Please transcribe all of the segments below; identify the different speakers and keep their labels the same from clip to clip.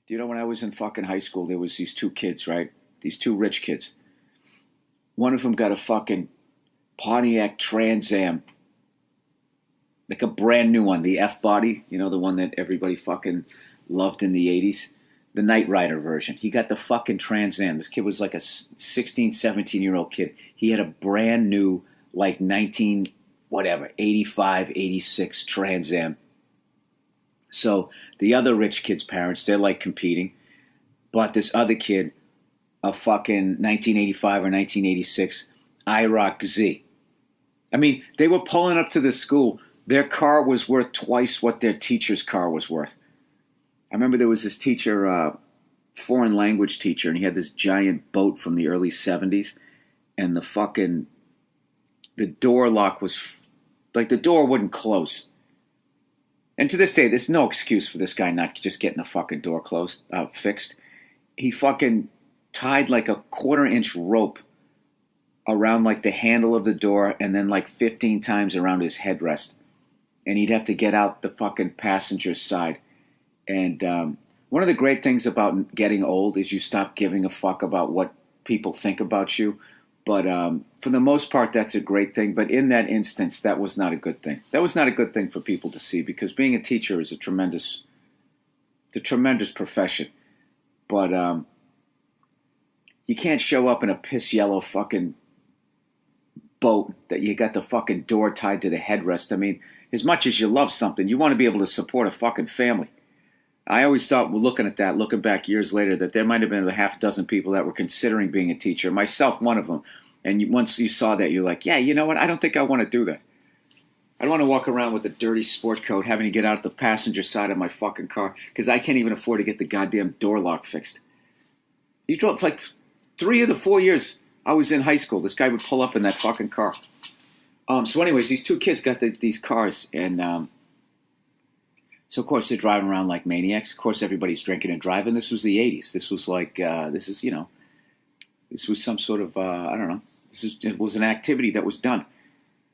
Speaker 1: Do you know when I was in fucking high school, there was these two kids, right? These two rich kids. One of them got a fucking Pontiac Trans Am, like a brand new one, the F-body, you know, the one that everybody fucking loved in the 80s, the Knight Rider version. He got the fucking Trans Am. This kid was like a 16, 17-year-old kid. He had a brand new, like 19, whatever, 85, 86 Trans Am. So the other rich kid's parents, they're like competing, bought this other kid a fucking 1985 or 1986 IROC Z. I mean, they were pulling up to the school. Their car was worth twice what their teacher's car was worth. I remember there was this teacher, foreign language teacher, and he had this giant boat from the early 70s, and the door lock was, like the door wouldn't close. And to this day, there's no excuse for this guy not just getting the fucking door fixed. He fucking tied like a 1/4-inch rope around like the handle of the door and then like 15 times around his headrest. And he'd have to get out the fucking passenger's side. And one of the great things about getting old is you stop giving a fuck about what people think about you. But for the most part, that's a great thing. But in that instance, that was not a good thing. That was not a good thing for people to see, because being a teacher is a tremendous profession. But you can't show up in a piss yellow fucking boat that you got the fucking door tied to the headrest. I mean, as much as you love something, you want to be able to support a fucking family. I always thought, looking back years later, that there might have been a half dozen people that were considering being a teacher, myself one of them. And once you saw that, you're like, yeah, you know what? I don't think I want to do that. I don't want to walk around with a dirty sport coat having to get out the passenger side of my fucking car because I can't even afford to get the goddamn door lock fixed. You drove like 3 of the 4 years I was in high school. This guy would pull up in that fucking car. So anyways, these two kids got these cars, and so of course they're driving around like maniacs. Of course everybody's drinking and driving. This was the 80s. This was like, this was some sort of, I don't know. It was an activity that was done.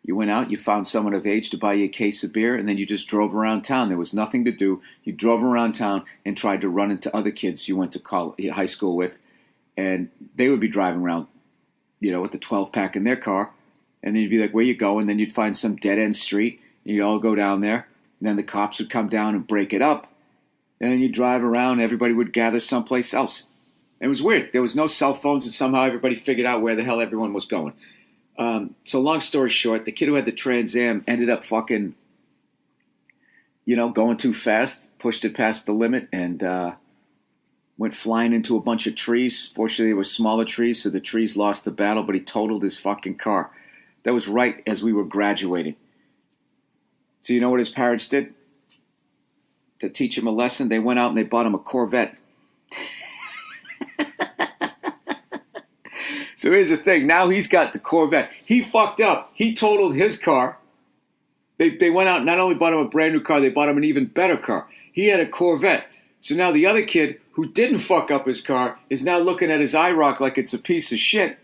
Speaker 1: You went out, you found someone of age to buy you a case of beer, and then you just drove around town. There was nothing to do. You drove around town and tried to run into other kids you went to high school with, and they would be driving around, with the 12-pack in their car, and then you'd be like, where you going? And then you'd find some dead-end street, and you'd all go down there, and then the cops would come down and break it up, and then you'd drive around, and everybody would gather someplace else. It was weird. There was no cell phones, and somehow everybody figured out where the hell everyone was going. So long story short, the kid who had the Trans Am ended up fucking, going too fast, pushed it past the limit, and went flying into a bunch of trees. Fortunately, they were smaller trees, so the trees lost the battle, but he totaled his fucking car. That was right as we were graduating. So you know what his parents did? To teach him a lesson, they went out and they bought him a Corvette. So here's the thing. Now he's got the Corvette. He fucked up. He totaled his car. They went out and not only bought him a brand new car, they bought him an even better car. He had a Corvette. So now the other kid who didn't fuck up his car is now looking at his IROC like it's a piece of shit.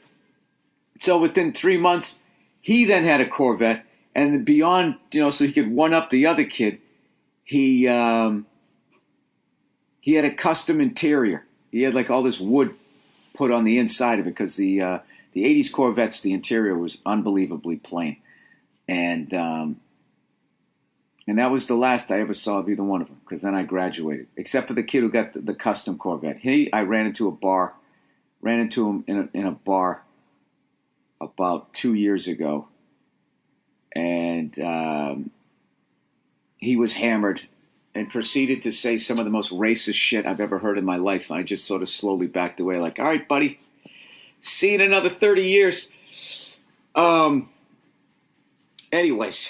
Speaker 1: So within 3 months, he then had a Corvette. And beyond, so he could one-up the other kid, he had a custom interior. He had like all this wood put on the inside of it because the 80s Corvettes, the interior was unbelievably plain. And that was the last I ever saw of either one of them, because then I graduated. Except for the kid who got the custom Corvette. I ran into him in a bar about 2 years ago. And he was hammered and proceeded to say some of the most racist shit I've ever heard in my life. And I just sort of slowly backed away like, all right, buddy, see you in another 30 years. Anyways.